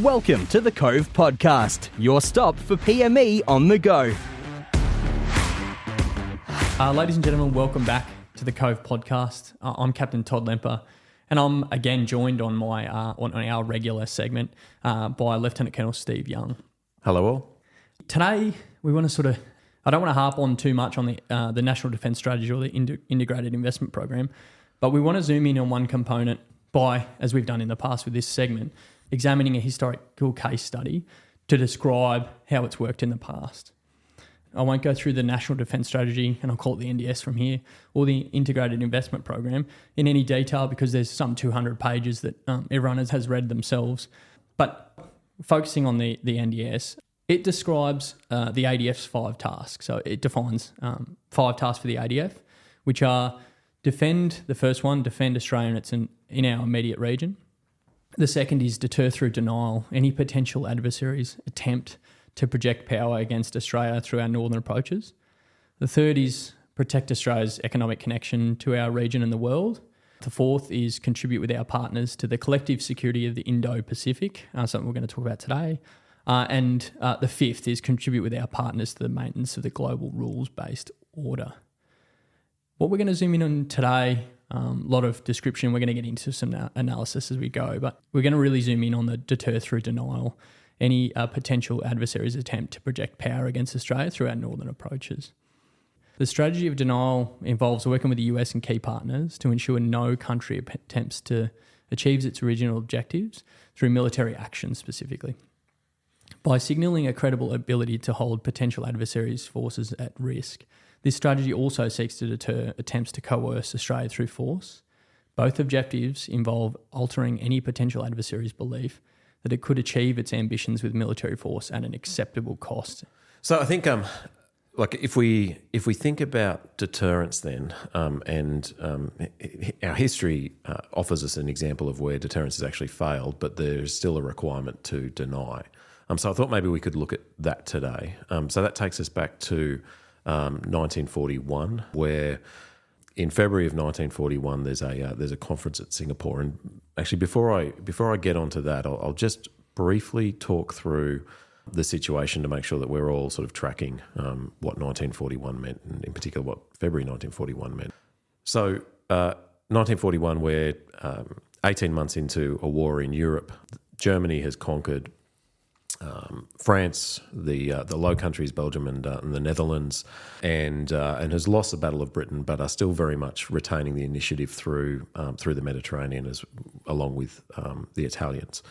Welcome to the Cove Podcast, your stop for PME on the go. Ladies and gentlemen, welcome back to the Cove Podcast. I'm Captain Todd Lemper, and I'm again joined on my on our regular segment by Lieutenant Colonel Steve Young. Hello all. Today we want to I don't want to harp on too much on the National Defence Strategy or the Integrated Investment Program, but we want to zoom in on one component by, as we've done in the past with this segment, examining a historical case study to describe how it's worked in the past. I won't go through the National Defence Strategy, and I'll call it the NDS from here, or the Integrated Investment Program in any detail because there's some 200 pages that everyone has read themselves. But focusing on the NDS, it describes the ADF's 5 tasks. So it defines 5 tasks for the ADF, which are defend, the first one, defend Australia and it's in our immediate region. The second is deter through denial any potential adversaries attempt to project power against Australia through our northern approaches. The third is protect Australia's economic connection to our region and the world. The fourth is contribute with our partners to the collective security of the Indo-Pacific, something we're going to talk about today. And the fifth is contribute with our partners to the maintenance of the global rules-based order. What we're going to zoom in on today, a lot of description, we're going to get into some analysis as we go, but we're going to really zoom in on the deter through denial, any potential adversaries' attempt to project power against Australia through our northern approaches. The strategy of denial involves working with the US and key partners to ensure no country attempts to achieve its original objectives through military action specifically. By signalling a credible ability to hold potential adversaries' forces at risk, this strategy also seeks to deter attempts to coerce Australia through force. Both objectives involve altering any potential adversary's belief that it could achieve its ambitions with military force at an acceptable cost. So I think, if we think about deterrence, then, our history offers us an example of where deterrence has actually failed, but there's still a requirement to deny. So I thought maybe we could look at that today. So that takes us back to 1941, where in February of 1941 there's a conference at Singapore. And actually, before I get onto that, I'll just briefly talk through the situation to make sure that we're all sort of tracking what 1941 meant, and in particular what February 1941 meant. So 1941, we're 18 months into a war in Europe. Germany has conquered France, the Low Countries, Belgium, and the Netherlands, and has lost the Battle of Britain, but are still very much retaining the initiative through the Mediterranean, along with the Italians.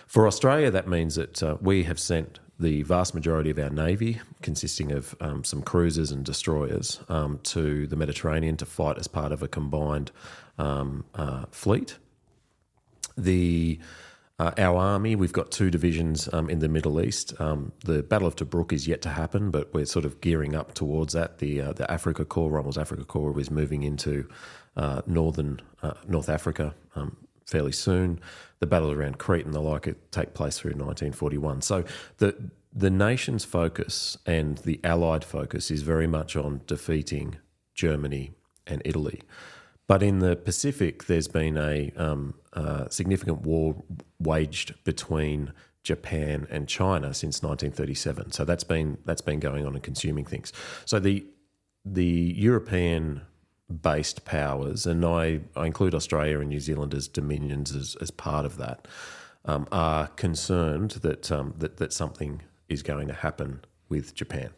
For Australia, that means that we have sent the vast majority of our navy, consisting of some cruisers and destroyers, to the Mediterranean to fight as part of a combined fleet. Our army, we've got 2 divisions in the Middle East. The Battle of Tobruk is yet to happen, but we're sort of gearing up towards that. The Africa Corps, Rommel's Africa Corps, is moving into North Africa fairly soon. The battle around Crete and the like take place through 1941. So the nation's focus and the Allied focus is very much on defeating Germany and Italy. But in the Pacific, there's been a significant war waged between Japan and China since 1937. So that's been going on and consuming things. So the European-based powers, and I include Australia and New Zealand as dominions as part of that, are concerned that something is going to happen with Japan.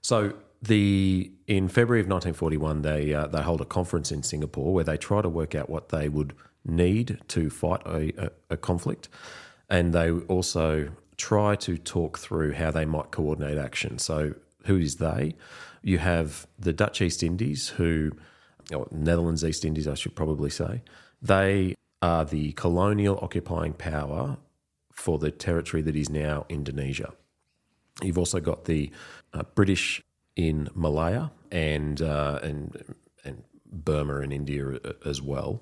So in February of 1941, they hold a conference in Singapore where they try to work out what they would need to fight a conflict, and they also try to talk through how they might coordinate action. So who is they? You have the Dutch East Indies, Netherlands East Indies, I should probably say. They are the colonial occupying power for the territory that is now Indonesia. You've also got the British in Malaya and Burma and India as well.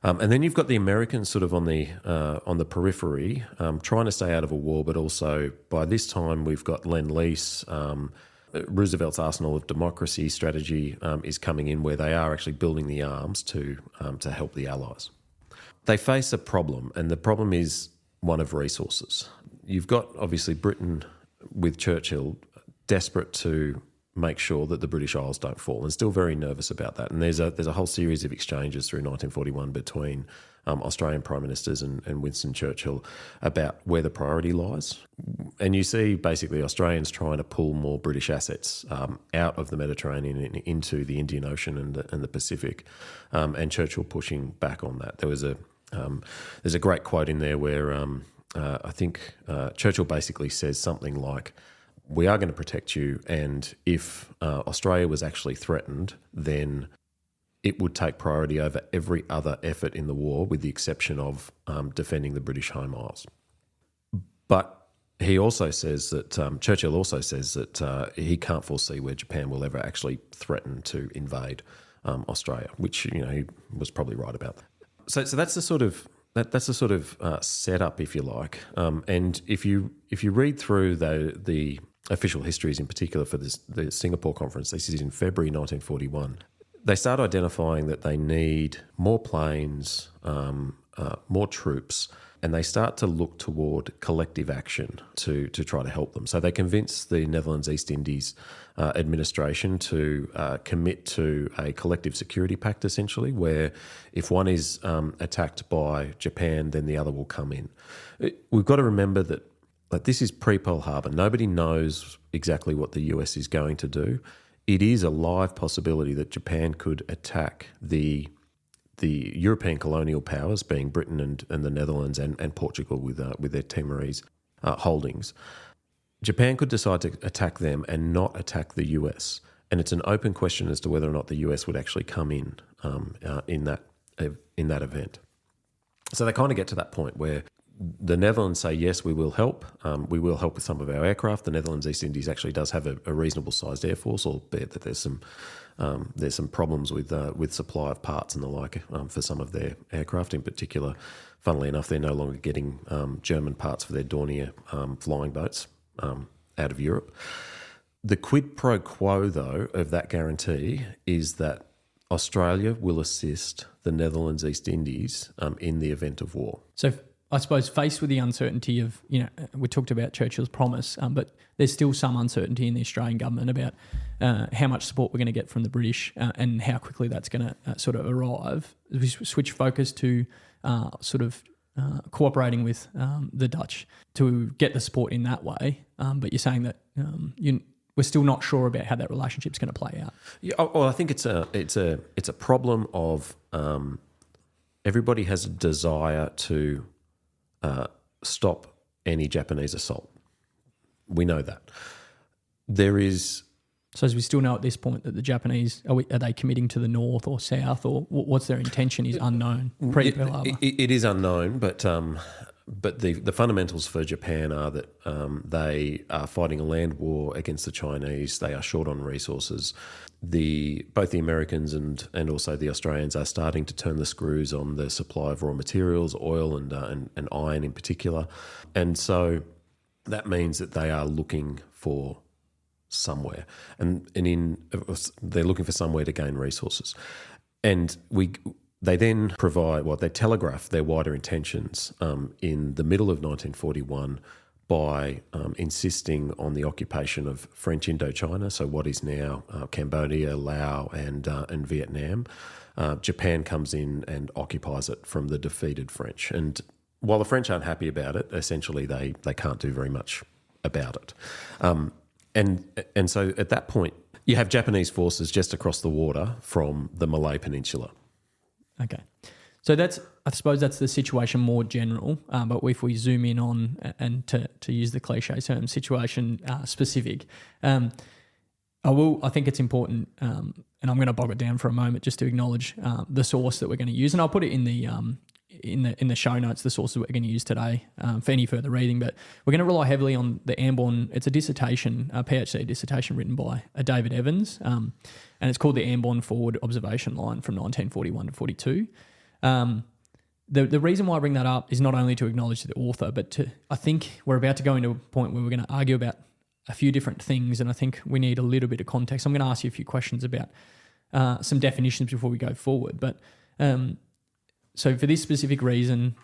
And then you've got the Americans sort of on the periphery, trying to stay out of a war, but also by this time we've got Lend-Lease. Roosevelt's arsenal of democracy strategy is coming in, where they are actually building the arms to help the Allies. They face a problem, and the problem is one of resources. You've got, obviously, Britain with Churchill desperate to make sure that the British Isles don't fall, and still very nervous about that. And there's a whole series of exchanges through 1941 between Australian Prime Ministers and Winston Churchill about where the priority lies. And you see basically Australians trying to pull more British assets out of the Mediterranean and into the Indian Ocean and the Pacific, and Churchill pushing back on that. There's a great quote in there where I think Churchill basically says something like, "We are going to protect you, and if Australia was actually threatened, then it would take priority over every other effort in the war, with the exception of defending the British Home Isles." But he also says that Churchill also says that he can't foresee where Japan will ever actually threaten to invade Australia, which he was probably right about that. So that's the sort of setup, if you like. And if you read through the official histories, in particular for the Singapore conference, this is in February 1941. They start identifying that they need more planes, more troops, and they start to look toward collective action to try to help them. So they convince the Netherlands East Indies administration to commit to a collective security pact, essentially, where if one is attacked by Japan, then the other will come in. We've got to remember that this is pre-Pearl Harbor. Nobody knows exactly what the US is going to do. It is a live possibility that Japan could attack the European colonial powers, being Britain and the Netherlands and Portugal with their Timorese holdings. Japan could decide to attack them and not attack the US. And it's an open question as to whether or not the US would actually come in that event. So they kind of get to that point where the Netherlands say, yes, we will help. We will help with some of our aircraft. The Netherlands East Indies actually does have a reasonable sized air force, albeit that there's some problems with supply of parts and the like for some of their aircraft. In particular, funnily enough, they're no longer getting German parts for their Dornier flying boats out of Europe. The quid pro quo, though, of that guarantee is that Australia will assist the Netherlands East Indies in the event of war. So I suppose faced with the uncertainty of, we talked about Churchill's promise, but there's still some uncertainty in the Australian government about how much support we're going to get from the British and how quickly that's going to sort of arrive. We switch focus to cooperating with the Dutch to get the support in that way. But you're saying that we're still not sure about how that relationship's going to play out. Yeah, well, I think it's a problem of everybody has a desire to stop any Japanese assault. We know that. There is... So as we still know at this point that the Japanese, are they committing to the north or south, or what's their intention is unknown? Pre-Pearl Harbor. It is unknown, but the fundamentals for Japan are that they are fighting a land war against the Chinese. They are short on resources. Both the Americans and also the Australians are starting to turn the screws on the supply of raw materials, oil and iron in particular. And so that means that they are looking for somewhere, and they're looking for somewhere to gain resources. And they then they telegraph their wider intentions in the middle of 1941 by insisting on the occupation of French Indochina, so what is now Cambodia, Laos, and Vietnam. Japan comes in and occupies it from the defeated French. And while the French aren't happy about it, essentially they can't do very much about it. And so at that point, you have Japanese forces just across the water from the Malay Peninsula. Okay. So I suppose that's the situation more general, but if we zoom in on, and to use the cliche term, situation specific, I think it's important, and I'm going to bog it down for a moment just to acknowledge the source that we're going to use, and I'll put it in the show notes, the sources we're going to use today for any further reading. But we're going to rely heavily on the Ambon. It's a dissertation, a PhD dissertation written by David Evans, and it's called the Ambon Forward Observation Line from 1941 to 42. The reason why I bring that up is not only to acknowledge the author, but I think we're about to go into a point where we're going to argue about a few different things, and I think we need a little bit of context. I'm going to ask you a few questions about some definitions before we go forward. But so for this specific region,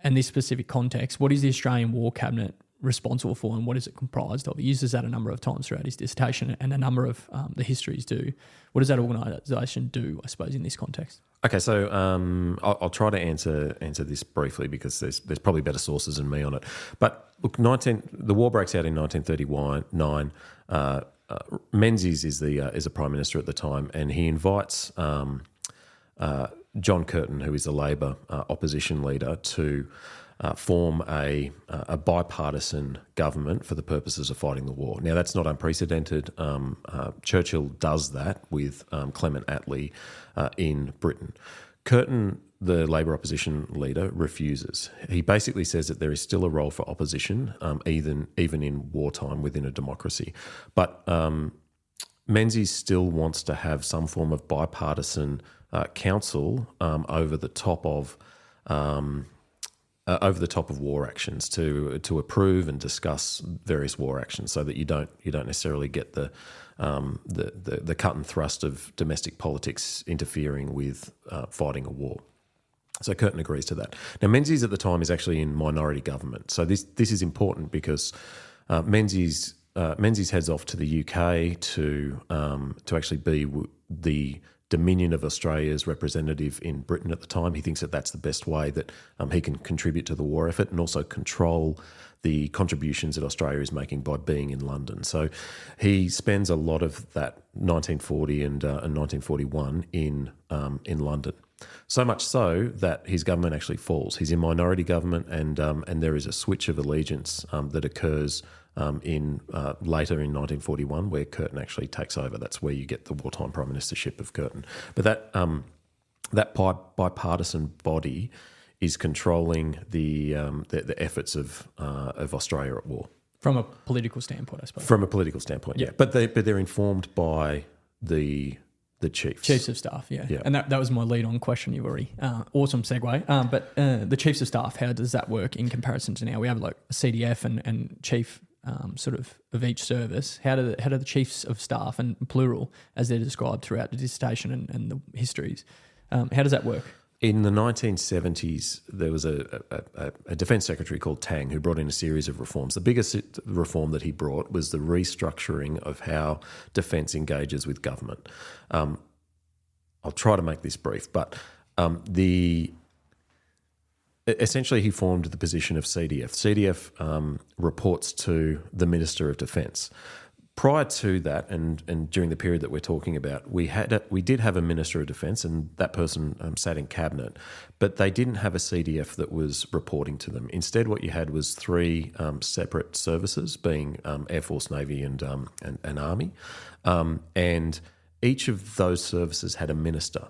and this specific context, what is the Australian War Cabinet responsible for, and what is it comprised of? He uses that a number of times throughout his dissertation, and a number of the histories do. What does that organisation do, I suppose, in this context? Okay, so I'll try to answer this briefly because there's probably better sources than me on it. But look, the war breaks out in 1939. Menzies is the Prime Minister at the time, and he invites John Curtin, who is the Labor opposition leader, to form a bipartisan government for the purposes of fighting the war. Now, that's not unprecedented. Churchill does that with Clement Attlee in Britain. Curtin, the Labor opposition leader, refuses. He basically says that there is still a role for opposition, even in wartime within a democracy. But Menzies still wants to have some form of bipartisan council over the top of war actions to approve and discuss various war actions, so that you don't necessarily get the cut and thrust of domestic politics interfering with fighting a war. So Curtin agrees to that. Now, Menzies at the time is actually in minority government, so this is important because Menzies heads off to the UK to actually be the Dominion of Australia's representative in Britain at the time. He thinks that that's the best way that he can contribute to the war effort and also control the contributions that Australia is making by being in London. So he spends a lot of that 1940 and 1941 in London. So much so that his government actually falls. He's in minority government, and there is a switch of allegiance that occurs later in 1941, where Curtin actually takes over. That's where you get the wartime prime ministership of Curtin. But that bipartisan body is controlling the efforts of Australia at war From a political standpoint, I suppose. From a political standpoint, yeah. But they're informed by the chiefs of staff, yeah. And that was my lead-on question. You've already awesome segue. But the chiefs of staff, how does that work in comparison to now? We have like a CDF and chief sort of each service. How do the chiefs of staff, and plural as they're described throughout the dissertation and the histories, how does that work? In the 1970s, there was a defence secretary called Tang who brought in a series of reforms. The biggest reform that he brought was the restructuring of how defence engages with government. I'll try to make this brief, but essentially he formed the position of CDF. CDF reports to the Minister of Defence. Prior to that, and during the period that we're talking about, we did have a Minister of Defence, and that person sat in cabinet, but they didn't have a CDF that was reporting to them. Instead, what you had was three separate services, being Air Force, Navy, and Army, and each of those services had a minister.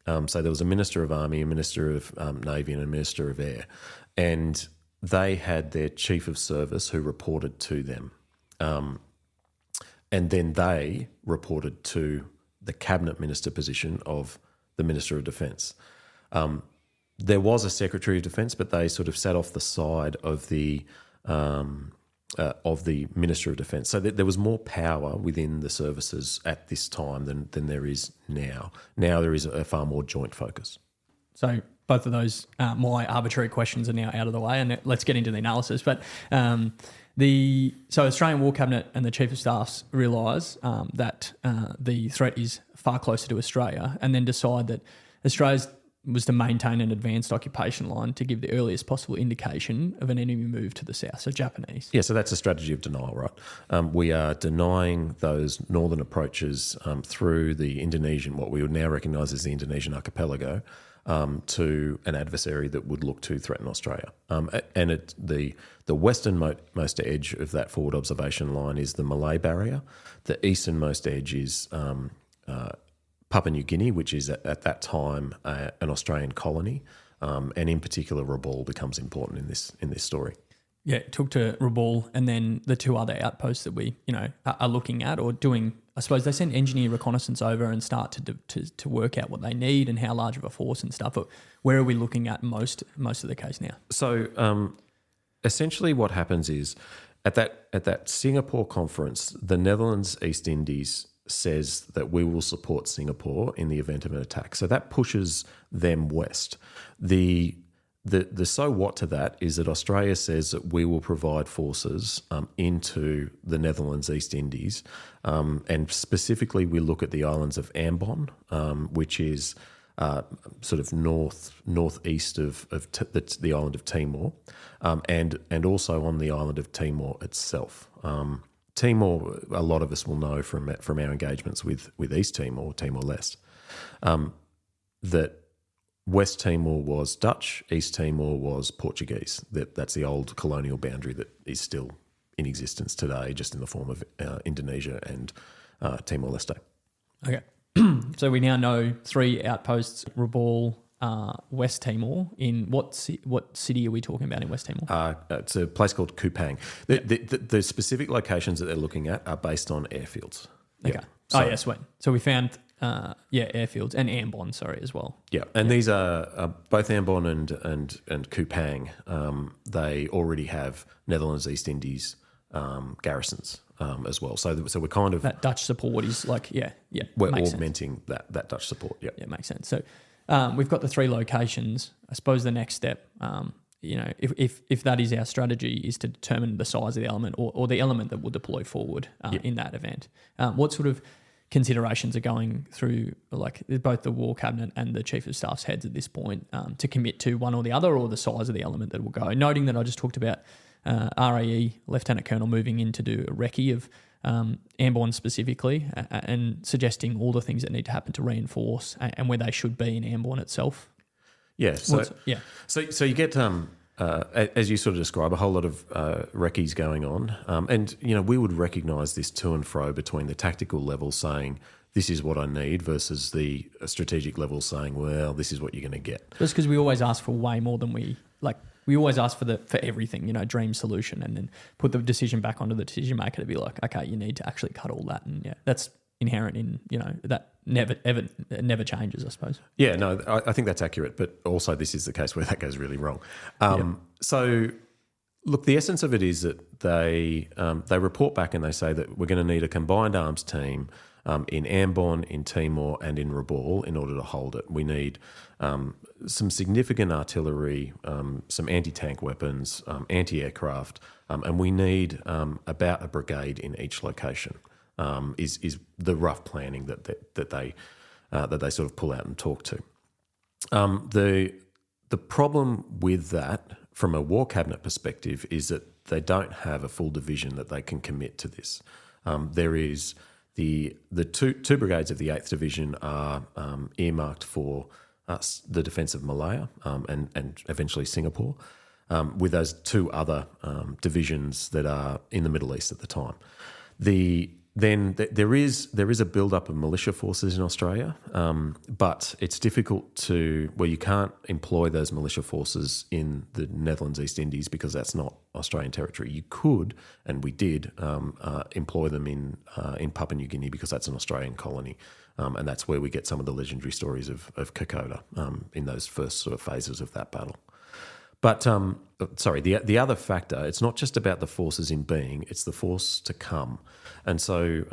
So there was a Minister of Army, a Minister of Navy, and a Minister of Air, and they had their Chief of Service who reported to them. And then they reported to the cabinet minister position of the Minister of Defence. There was a Secretary of Defence, but they sort of sat off the side of the Minister of Defence. So there was more power within the services at this time than there is now. Now there is a far more joint focus. So both of those, my arbitrary questions are now out of the way, and let's get into the analysis. But So Australian War Cabinet and the Chief of Staffs realise that the threat is far closer to Australia, and then decide that Australia's was to maintain an advanced occupation line to give the earliest possible indication of an enemy move to the south, so Japanese. Yeah, so that's a strategy of denial, right? We are denying those northern approaches through the Indonesian, what we would now recognise as the Indonesian archipelago, to an adversary that would look to threaten Australia. And the westernmost edge of that forward observation line is the Malay Barrier. The easternmost edge is Papua New Guinea, which is at that time an Australian colony, and in particular Rabaul becomes important in this story. Yeah, it took to Rabaul, and then the two other outposts that we are looking at or doing. I suppose they send engineer reconnaissance over and start to work out what they need and how large of a force and stuff. But where are we looking at most of the case now? So essentially, what happens is at that Singapore conference, the Netherlands East Indies says that we will support Singapore in the event of an attack. So that pushes them west. The the so what to that is that Australia says that we will provide forces into the Netherlands East Indies, and specifically we look at the islands of Ambon, which is sort of northeast of the island of Timor, and also on the island of Timor itself. Timor, a lot of us will know from our engagements with East Timor, Timor-Leste, that West Timor was Dutch, East Timor was Portuguese. That's the old colonial boundary that is still in existence today, just in the form of Indonesia and Timor-Leste. Okay. So we now know 3 outposts, Rabaul, West Timor. In what city are we talking about in West Timor? It's a place called Kupang. The specific locations that they're looking at are based on airfields. Okay. Yeah. So, sweet. So we found airfields and Ambon, as well. Yeah, and these are both Ambon and Kupang. They already have Netherlands East Indies garrisons as well. So we're kind of that Dutch support is we're augmenting that Dutch support. Yeah, yeah, makes sense. So we've got the 3 locations. I suppose the next step, if that is our strategy, is to determine the size of the element or the element that will deploy forward in that event. What sort of considerations are going through, like both the War Cabinet and the Chief of Staff's heads at this point, to commit to one or the other, or the size of the element that will go? Noting that I just talked about RAE Lieutenant Colonel moving in to do a recce of Ambon specifically, and suggesting all the things that need to happen to reinforce and where they should be in Ambon itself. Yeah. So you get as you sort of describe, a whole lot of recce's going on, and we would recognise this to and fro between the tactical level saying this is what I need versus the strategic level saying, well, this is what you're going to get. Just because we always ask for way more than we like. We always ask for everything, dream solution, and then put the decision back onto the decision maker to be like, okay, you need to actually cut all that, and that's inherent in that never changes, I suppose. Yeah, no, I think that's accurate, but also this is the case where that goes really wrong. So, look, the essence of it is that they report back and they say that we're going to need a combined arms team in Ambon, in Timor, and in Rabaul in order to hold it. We need some significant artillery, some anti-tank weapons, anti-aircraft, and we need about a brigade in each location. Is the rough planning that they sort of pull out and talk to. The problem with that, from a War Cabinet perspective, is that they don't have a full division that they can commit to this. There is the two brigades of the 8th Division are earmarked for the defence of Malaya and eventually Singapore, with those 2 other divisions that are in the Middle East at the time. Then there is a build-up of militia forces in Australia, but it's difficult you can't employ those militia forces in the Netherlands East Indies because that's not Australian territory. You could, and we did, employ them in Papua New Guinea because that's an Australian colony, and that's where we get some of the legendary stories of Kokoda in those first sort of phases of that battle. But the other factor, it's not just about the forces in being, it's the force to come. And so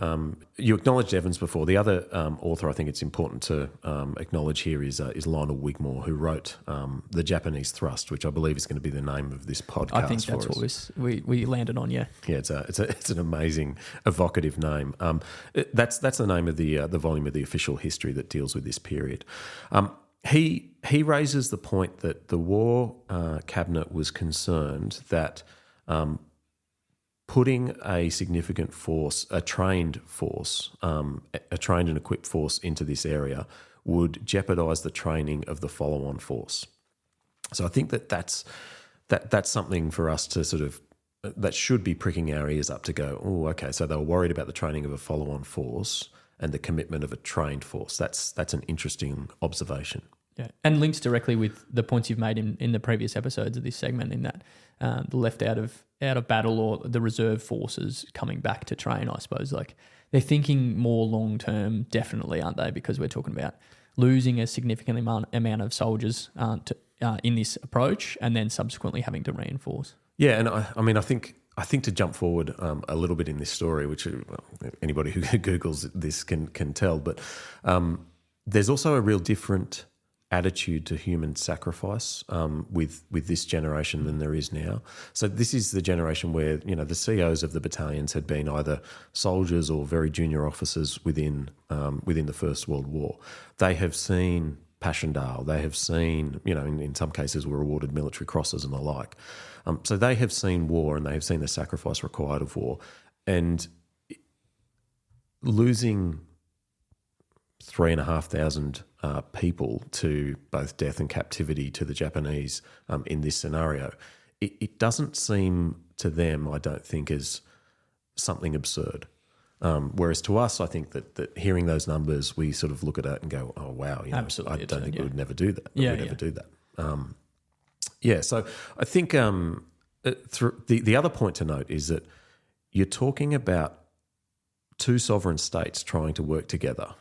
you acknowledged Evans before. The other author I think it's important to acknowledge here is Lionel Wigmore, who wrote The Japanese Thrust, which I believe is going to be the name of this podcast. I think that's what we landed on, yeah. Yeah, it's an amazing, evocative name. That's the name of the volume of the official history that deals with this period. He raises the point that the War Cabinet was concerned that putting a significant force, a trained and equipped force into this area would jeopardise the training of the follow-on force. So I think that's something for us to sort of, that should be pricking our ears up to go, oh, okay, so they were worried about the training of a follow-on force and the commitment of a trained force. That's an interesting observation. Yeah, and links directly with the points you've made in the previous episodes of this segment, in that the left out of battle or the reserve forces coming back to train, I suppose. Like, they're thinking more long term, definitely, aren't they? Because we're talking about losing a significant amount of soldiers in this approach, and then subsequently having to reinforce. Yeah, and I think to jump forward a little bit in this story, which anybody who Googles this can tell, but there's also a real different attitude to human sacrifice with this generation than there is now. So this is the generation where the CEOs of the battalions had been either soldiers or very junior officers within the First World War. They have seen Passchendaele. They have seen, in some cases were awarded military crosses and the like. So they have seen war and they have seen the sacrifice required of war. And losing 3,500 people to both death and captivity to the Japanese in this scenario, it doesn't seem to them, I don't think, as something absurd. Whereas to us, I think that hearing those numbers, we sort of look at it and go, oh, wow, Absolutely, I don't think we would never do that. Yeah, we would never do that. So I think the other point to note is that you're talking about two sovereign states trying to work together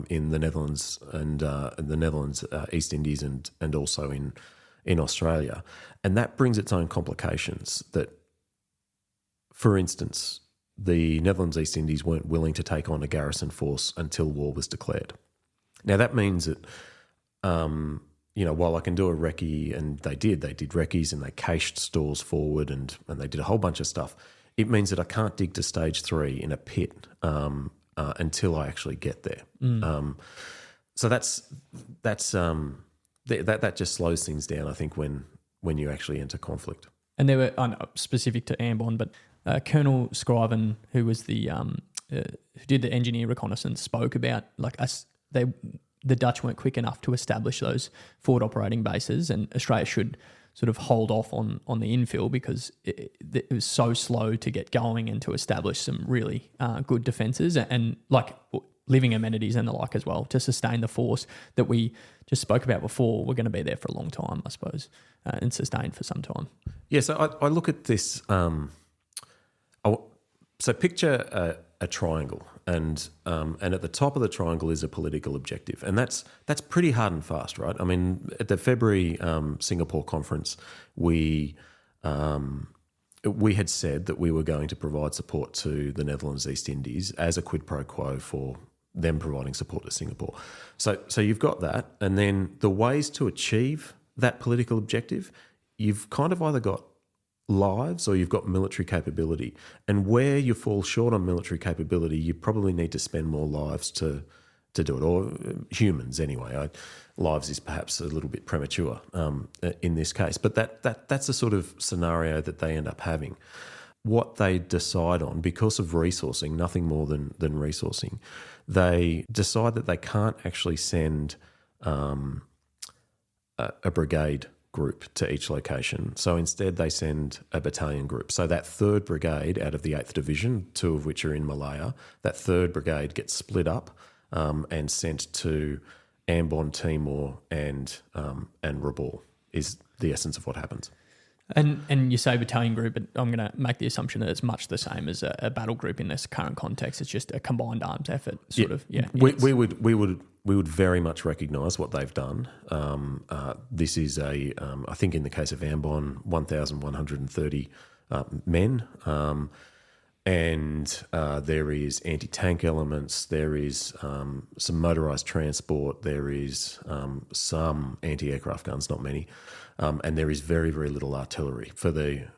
in the Netherlands and East Indies, and also in Australia, and that brings its own complications. That, for instance, the Netherlands East Indies weren't willing to take on a garrison force until war was declared. Now that means that while I can do a recce, and they did recce's and they cached stores forward and they did a whole bunch of stuff. It means that I can't dig to stage 3 in a pit until I actually get there. So that just slows things down, I think, when you actually enter conflict. And there were specific to Ambon, but Colonel Scriven, who was the who did the engineer reconnaissance, spoke about the Dutch weren't quick enough to establish those forward operating bases, and Australia should sort of hold off on the infill because it was so slow to get going and to establish some really good defences and like living amenities and the like as well to sustain the force that we just spoke about before. We're going to be there for a long time, I suppose, and sustain for some time. Yeah, so I look at this. So picture a triangle, and at the top of the triangle is a political objective, and that's pretty hard and fast, right? I mean, at the February Singapore conference, we had said that we were going to provide support to the Netherlands East Indies as a quid pro quo for them providing support to Singapore. So you've got that, and then the ways to achieve that political objective, you've kind of either got lives or you've got military capability. And where you fall short on military capability, you probably need to spend more lives to do it, or humans anyway. Lives is perhaps a little bit premature in this case, but that's the sort of scenario that they end up having. What they decide on, because of resourcing, nothing more than resourcing, they decide that they can't actually send a brigade group to each location. So instead they send a battalion group. So that 3rd Brigade out of the 8th Division, 2 of which are in Malaya, that 3rd Brigade gets split up and sent to Ambon, Timor and Rabaul is the essence of what happens. And you say battalion group, but I'm going to make the assumption that it's much the same as a battle group in this current context. It's just a combined arms effort, sort of. Yeah, we would very much recognise what they've done. This is I think in the case of Ambon, 1,130 men, and there is anti-tank elements. There is some motorised transport. There is some anti-aircraft guns, not many. And there is very, very little artillery for the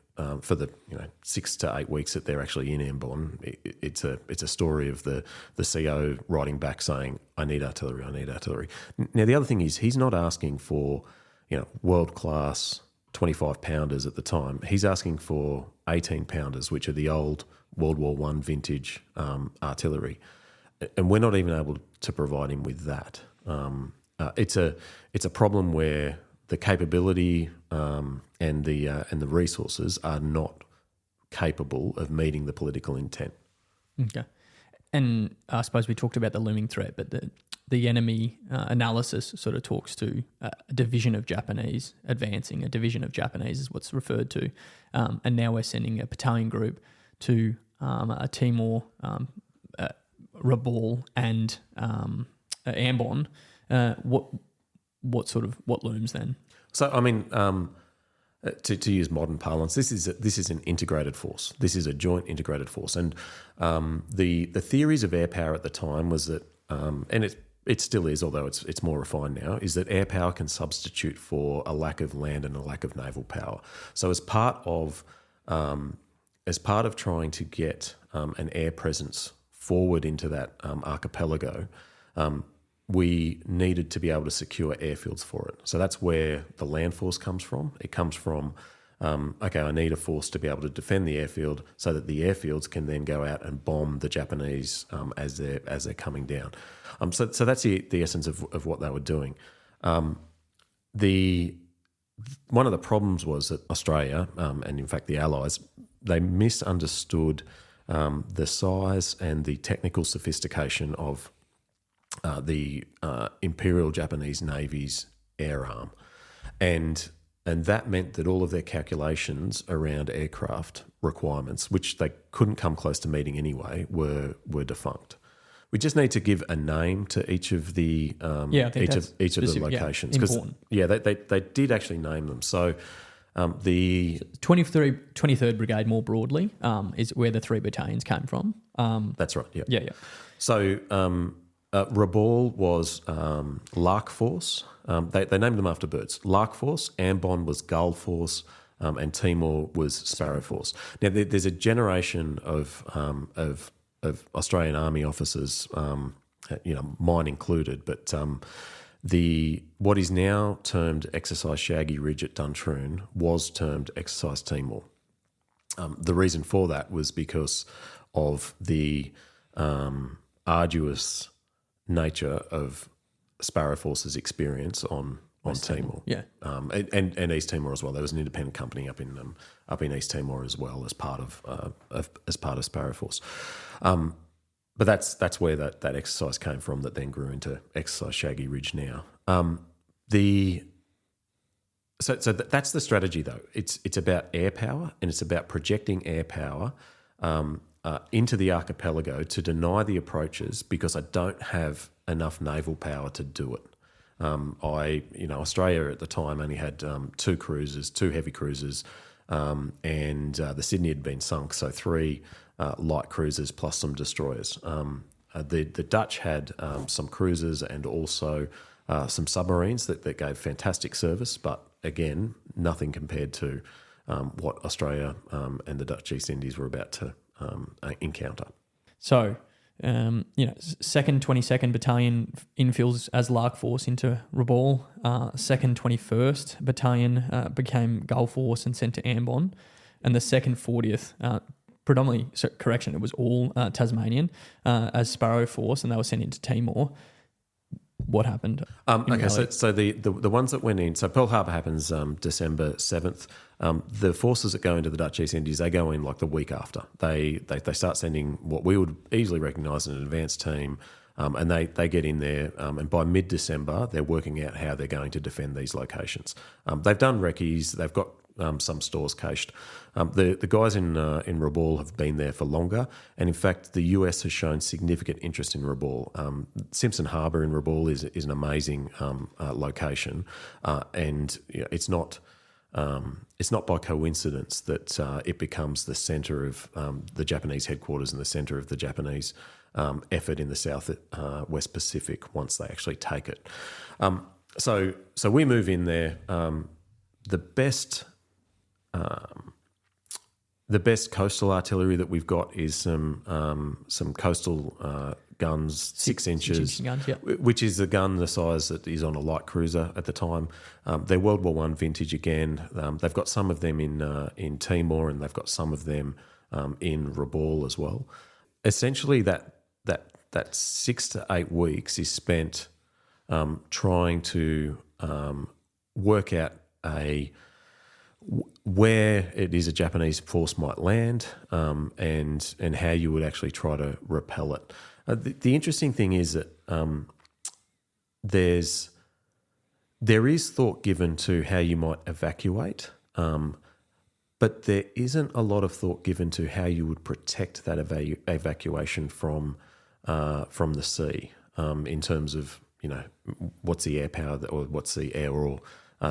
6 to 8 weeks that they're actually in Ambon. It's a story of the CO writing back saying, "I need artillery, I need artillery." Now the other thing is he's not asking for world class 25 pounders at the time. He's asking for 18 pounders, which are the old World War I vintage artillery, and we're not even able to provide him with that. It's a problem where the capability and the resources are not capable of meeting the political intent. Okay. And I suppose we talked about the looming threat, but the enemy analysis sort of talks to a division of Japanese advancing. A division of Japanese is what's referred to. And now we're sending a battalion group to Timor, Rabaul and Ambon. What looms then? So I mean, to use modern parlance, this is an integrated force. This is a joint integrated force, and the theories of air power at the time was that, and it still is, although it's more refined now, is that air power can substitute for a lack of land and a lack of naval power. So as part of trying to get an air presence forward into that archipelago, we needed to be able to secure airfields for it. So that's where the land force comes from. It comes from, I need a force to be able to defend the airfield so that the airfields can then go out and bomb the Japanese as they're coming down. So that's the essence of what they were doing. One of the problems was that Australia, and in fact the Allies, they misunderstood the size and the technical sophistication of the Imperial Japanese Navy's air arm. And that meant that all of their calculations around aircraft requirements, which they couldn't come close to meeting anyway, were defunct. We just need to give a name to each of the each of the locations, because they did actually name them. So the 23rd Brigade more broadly is where the 3 battalions came from. That's right. Yeah. Yeah. So Rabaul was Lark Force. They named them after birds. Lark Force. Ambon was Gull Force, and Timor was Sparrow Force. Now there's a generation of Australian Army officers, mine included, but what is now termed Exercise Shaggy Ridge at Duntroon was termed Exercise Timor. The reason for that was because of the arduous nature of Sparrow Force's experience on Timor, and East Timor as well. There was an independent company up in East Timor as well as part of Sparrow Force. But that's where that exercise came from. That then grew into Exercise Shaggy Ridge now. So that's the strategy though. It's about air power, and it's about projecting air power into the archipelago to deny the approaches because I don't have enough naval power to do it. Australia at the time only had 2 cruisers, 2 heavy cruisers, and the Sydney had been sunk, so 3 light cruisers plus some destroyers. The Dutch had some cruisers and also some submarines that gave fantastic service, but again, nothing compared to what Australia and the Dutch East Indies were about to encounter. So, 2nd 22nd Battalion infills as Lark Force into Rabaul. 2nd 21st Battalion became Gull Force and sent to Ambon. And the 2nd 40th, it was all Tasmanian, as Sparrow Force, and they were sent into Timor. What happened? So the ones that went in, so Pearl Harbor happens December 7th. The forces that go into the Dutch East Indies, they go in like the week after. They start sending what we would easily recognise as an advanced team, and they get in there, and by mid-December, they're working out how they're going to defend these locations. They've done recce's, they've got some stores cached. The guys in Rabaul have been there for longer, and in fact, the US has shown significant interest in Rabaul. Simpson Harbour in Rabaul is an amazing location, and it's not by coincidence that it becomes the centre of the Japanese headquarters and the centre of the Japanese effort in the South West Pacific once they actually take it. So we move in there. The best coastal artillery that we've got is some coastal guns, 6 inches, guns, yeah. which is a gun the size that is on a light cruiser at the time. They're World War I vintage again. They've got some of them in Timor, and they've got some of them in Rabaul as well. Essentially, that 6 to 8 weeks is spent trying to work out where it is a Japanese force might land, and how you would actually try to repel it. The interesting thing is that there is thought given to how you might evacuate, but there isn't a lot of thought given to how you would protect that evacuation from the sea, in terms of what's the air power or what's the air or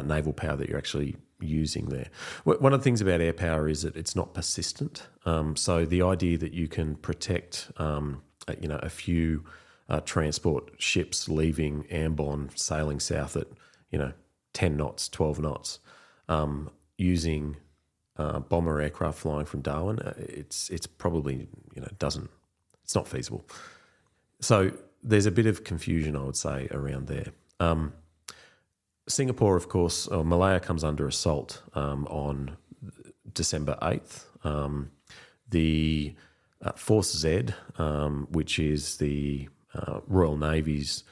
naval power that you're actually using there. One of the things about air power is that it's not persistent. So the idea that you can protect, a few transport ships leaving Ambon, sailing south at 10 knots, 12 knots, using bomber aircraft flying from Darwin. It's probably it's not feasible. So there's a bit of confusion, I would say, around there. Singapore, of course, or Malaya comes under assault on December 8th. The Force Z, which is the Royal Navy's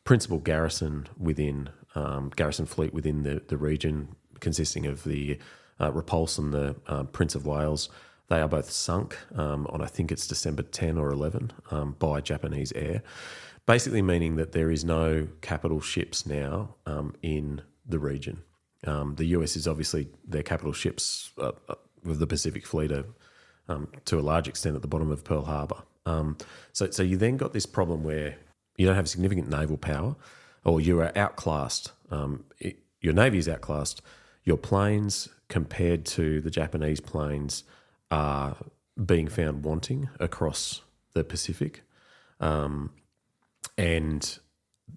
principal garrison fleet within the region, consisting of the Repulse and the Prince of Wales. They are both sunk on, I think it's December 10 or 11, by Japanese air, basically meaning that there is no capital ships now in the region. The US is obviously their capital ships with the Pacific Fleet are to a large extent at the bottom of Pearl Harbor. So you then got this problem where you don't have significant naval power, or you are outclassed. Your Navy is outclassed. Your planes, compared to the Japanese planes, are being found wanting across the Pacific. And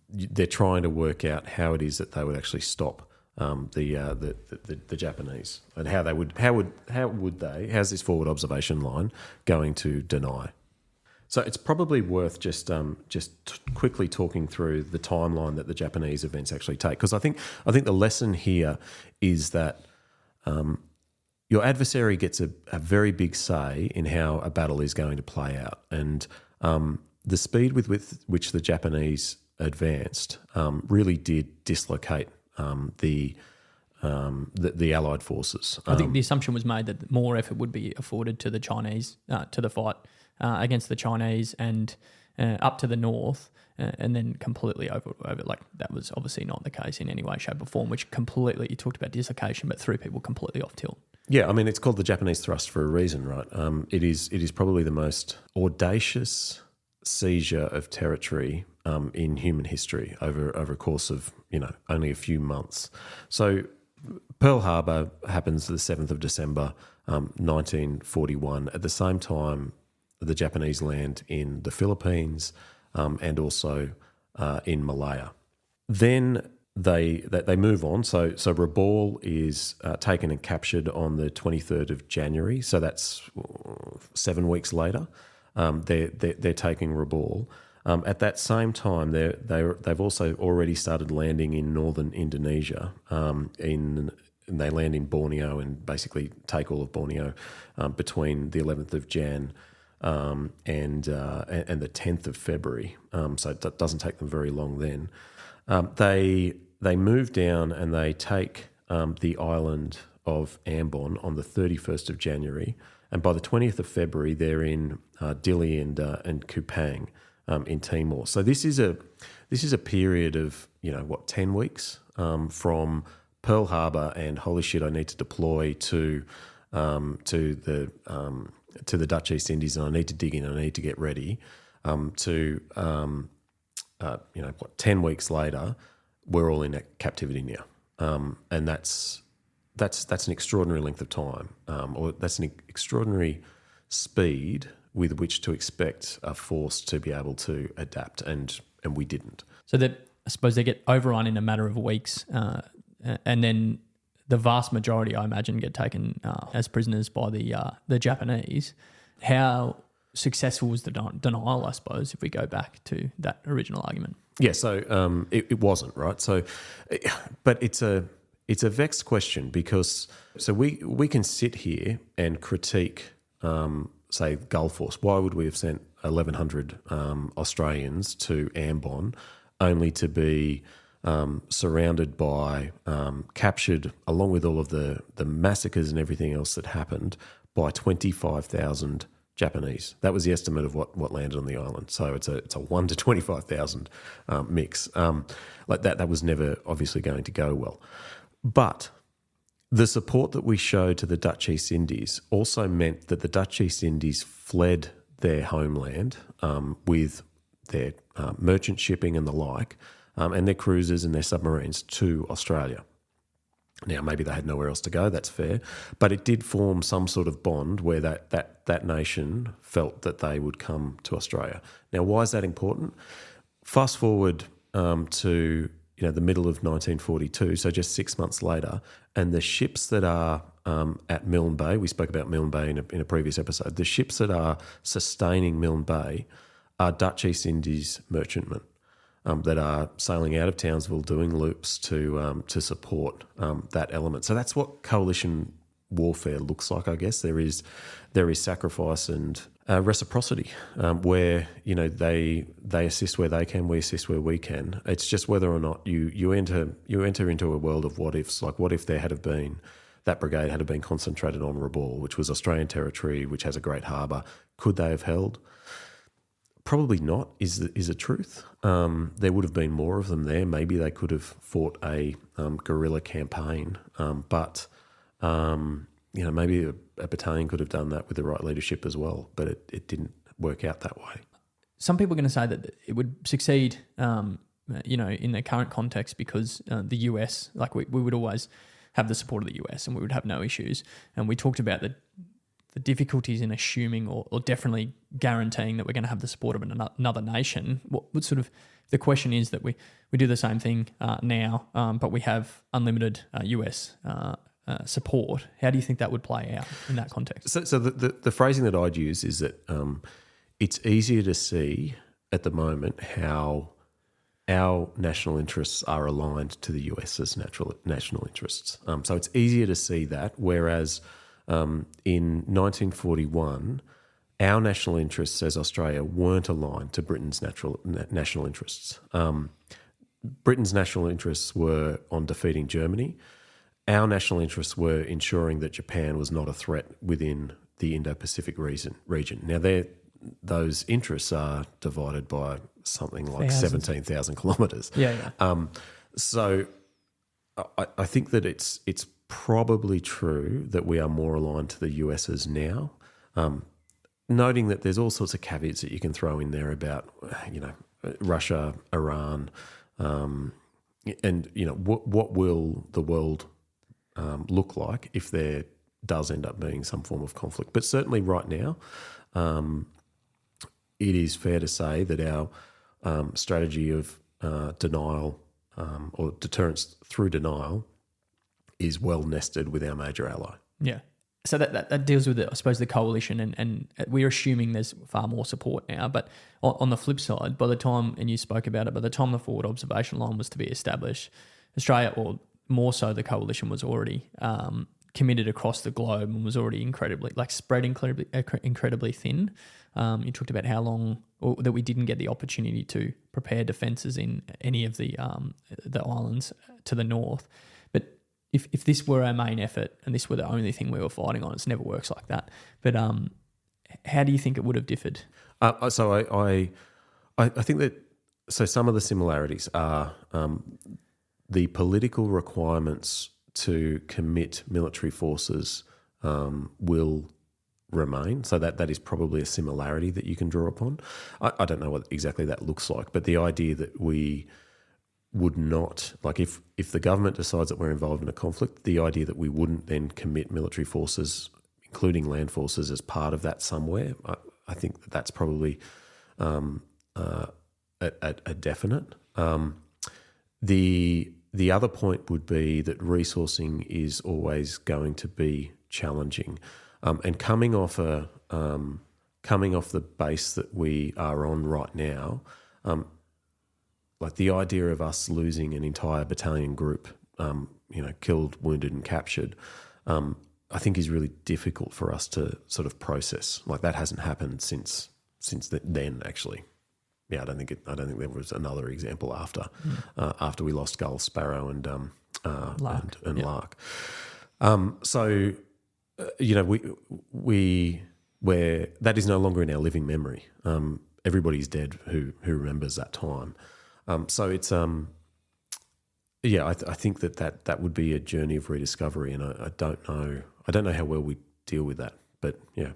they're trying to work out how it is that they would actually stop the Japanese, and how's this forward observation line going to deny? So it's probably worth just quickly talking through the timeline that the Japanese events actually take, because I think the lesson here is that your adversary gets a very big say in how a battle is going to play out, and the speed with which the Japanese advanced really did dislocate the Allied forces. I think the assumption was made that more effort would be afforded to the Chinese, to the fight against the Chinese and up to the north, and then completely over. Like, that was obviously not the case in any way, shape or form, which completely, you talked about dislocation, but threw people completely off tilt. Yeah, I mean, it's called the Japanese thrust for a reason, right? It is probably the most audacious seizure of territory in human history over a course of only a few months. So Pearl Harbor happens the 7th of December, 1941. At the same time, the Japanese land in the Philippines and also in Malaya. Then they move on. So Rabaul is taken and captured on the 23rd of January. So that's 7 weeks later. They're taking Rabaul. At that same time, they've also already started landing in northern Indonesia. And they land in Borneo and basically take all of Borneo between the 11th of Jan and the 10th of February. So it doesn't take them very long then. They move down and they take the island of Ambon on the 31st of January. And by the 20th of February, they're in Dili and Kupang in Timor. So this is a period of 10 weeks from Pearl Harbor and holy shit, I need to deploy to the Dutch East Indies, and I need to dig in, and I need to get ready. 10 weeks later, we're all in captivity now, and that's an extraordinary length of time, or that's an extraordinary speed with which to expect a force to be able to adapt, and we didn't. So that, I suppose, they get overrun in a matter of weeks, and then the vast majority, I imagine, get taken as prisoners by the Japanese. How successful was the denial, I suppose, if we go back to that original argument? Yeah, so it wasn't, right? So, but it's a vexed question, because so we can sit here and critique, say, Gull Force. Why would we have sent 1,100 Australians to Ambon only to be surrounded by, captured, along with all of the massacres and everything else that happened, by 25,000 Japanese? That was the estimate of what landed on the island. So it's a 1 to 25,000 mix. Like that was never obviously going to go well. But the support that we showed to the Dutch East Indies also meant that the Dutch East Indies fled their homeland with their merchant shipping and the like, and their cruisers and their submarines to Australia. Now, maybe they had nowhere else to go, that's fair, but it did form some sort of bond where that nation felt that they would come to Australia. Now, why is that important? Fast forward to the middle of 1942, so just 6 months later, and the ships that are at Milne Bay, we spoke about Milne Bay in a previous episode, the ships that are sustaining Milne Bay are Dutch East Indies merchantmen that are sailing out of Townsville doing loops to support that element. So that's what coalition warfare looks like, I guess. There is sacrifice and reciprocity, where they assist where they can, we assist where we can. It's just whether or not you enter into a world of what ifs. Like, what if there had have been that brigade had have been concentrated on Rabaul, which was Australian territory, which has a great harbour. Could they have held? Probably not. Is the truth. There would have been more of them there. Maybe they could have fought a guerrilla campaign, but maybe a battalion could have done that with the right leadership as well. But it didn't work out that way. Some people are going to say that it would succeed, in the current context because the US, like we would always have the support of the US and we would have no issues. And we talked about the difficulties in assuming or definitely guaranteeing that we're going to have the support of another nation. What sort of, the question is that we do the same thing now, but we have unlimited US support. How do you think that would play out in that context? So the phrasing that I'd use is that it's easier to see at the moment how our national interests are aligned to the US's national interests. So it's easier to see that, whereas in 1941, our national interests as Australia weren't aligned to Britain's national interests. Britain's national interests were on defeating Germany. Our national interests were ensuring that Japan was not a threat within the Indo-Pacific region. Now, those interests are divided by something like 17,000 kilometres. Yeah. So I think that it's probably true that we are more aligned to the US's now, noting that there's all sorts of caveats that you can throw in there about, Russia, Iran, and what will the world look like if there does end up being some form of conflict. But certainly right now, it is fair to say that our strategy of denial or deterrence through denial is well nested with our major ally. Yeah. So that deals with, I suppose, the coalition, and we're assuming there's far more support now. But on the flip side, by the time the forward observation line was to be established, Australia, or more so the coalition, was already committed across the globe and was already spread incredibly thin. You talked about how long, or that we didn't get the opportunity to prepare defences in any of the islands to the north. But if this were our main effort and this were the only thing we were fighting on, it never works like that. But how do you think it would have differed? So I think that some of the similarities are the political requirements to commit military forces will remain. So that is probably a similarity that you can draw upon. I don't know what exactly that looks like, but the idea that we would not, like if the government decides that we're involved in a conflict, the idea that we wouldn't then commit military forces, including land forces, as part of that somewhere, I think that's probably a definite. The other point would be that resourcing is always going to be challenging, and coming off the base that we are on right now, like the idea of us losing an entire battalion group, killed, wounded, and captured, I think is really difficult for us to sort of process. Like that hasn't happened since then, actually. Yeah, I don't think there was another example after we lost Gull, Sparrow, and Lark. And Lark. Where that is no longer in our living memory. Everybody's dead who remembers that time. So it's I think that would be a journey of rediscovery, and I don't know how well we deal with that, but yeah.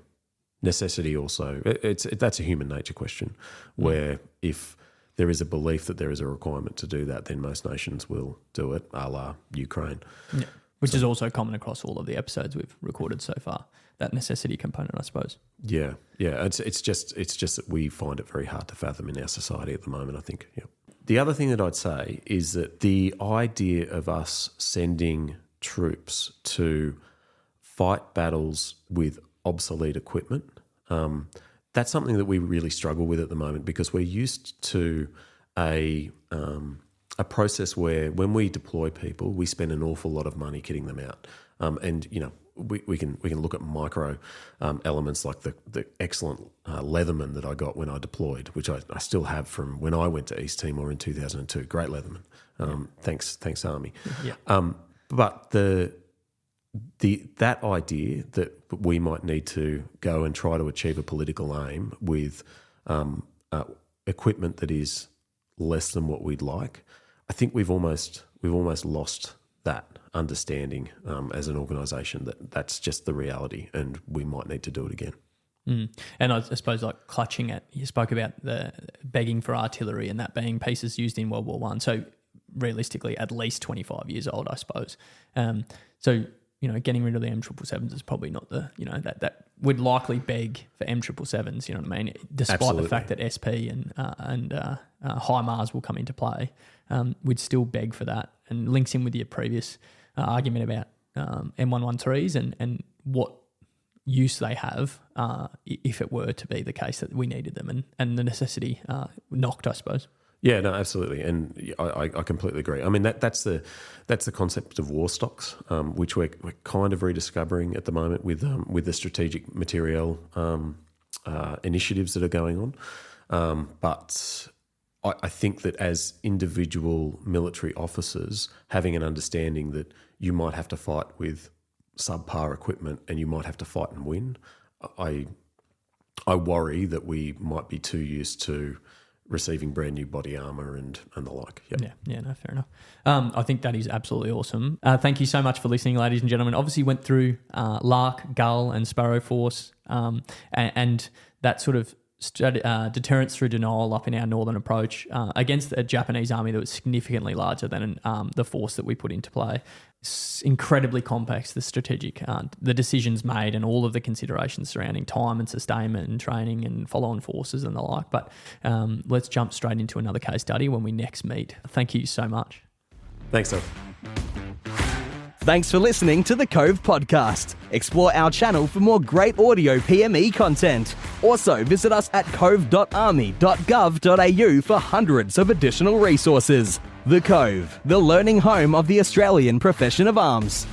Necessity also, that's a human nature question, where if there is a belief that there is a requirement to do that, then most nations will do it, a la Ukraine. Yeah. Which is also common across all of the episodes we've recorded so far. That necessity component, I suppose. Yeah. It's just that we find it very hard to fathom in our society at the moment, I think. Yeah. The other thing that I'd say is that the idea of us sending troops to fight battles with obsolete equipment, that's something that we really struggle with at the moment, because we're used to a process where when we deploy people, we spend an awful lot of money kitting them out. And, you know, we can look at micro elements like the excellent Leatherman that I got when I deployed, which I still have from when I went to East Timor in 2002. Great Leatherman. Thanks Army. Yeah. But that idea that we might need to go and try to achieve a political aim with equipment that is less than what we'd like, I think we've almost lost that understanding as an organisation that that's just the reality, and we might need to do it again. And I suppose, like, clutching at, you spoke about the begging for artillery and that being pieces used in World War One. So realistically, at least 25 years old, I suppose. So, you know, getting rid of the M777s is probably not the, you know, that would likely beg for M777s, you know what I mean? Despite Absolutely. the fact that SP and HIMARS will come into play, we'd still beg for that, and links in with your previous argument about M113s and what use they have if it were to be the case that we needed them, and the necessity knocked, I suppose. Yeah, no, absolutely, and I completely agree. I mean, that's the concept of war stocks, which we're kind of rediscovering at the moment with the strategic materiel initiatives that are going on. But I think that as individual military officers, having an understanding that you might have to fight with subpar equipment and you might have to fight and win, I worry that we might be too used to receiving brand new body armour and the like. Yep. Yeah, no, fair enough. I think that is absolutely awesome. Thank you so much for listening, ladies and gentlemen. Obviously went through Lark, Gull and Sparrow Force and that sort of deterrence through denial up in our northern approach against a Japanese army that was significantly larger than the force that we put into play. It's incredibly complex, the strategic, the decisions made and all of the considerations surrounding time and sustainment and training and follow-on forces and the like. But let's jump straight into another case study when we next meet. Thank you so much. Thanks, Doug. Thanks for listening to the Cove Podcast. Explore our channel for more great audio PME content. Also, visit us at cove.army.gov.au for hundreds of additional resources. The Cove, the learning home of the Australian profession of arms.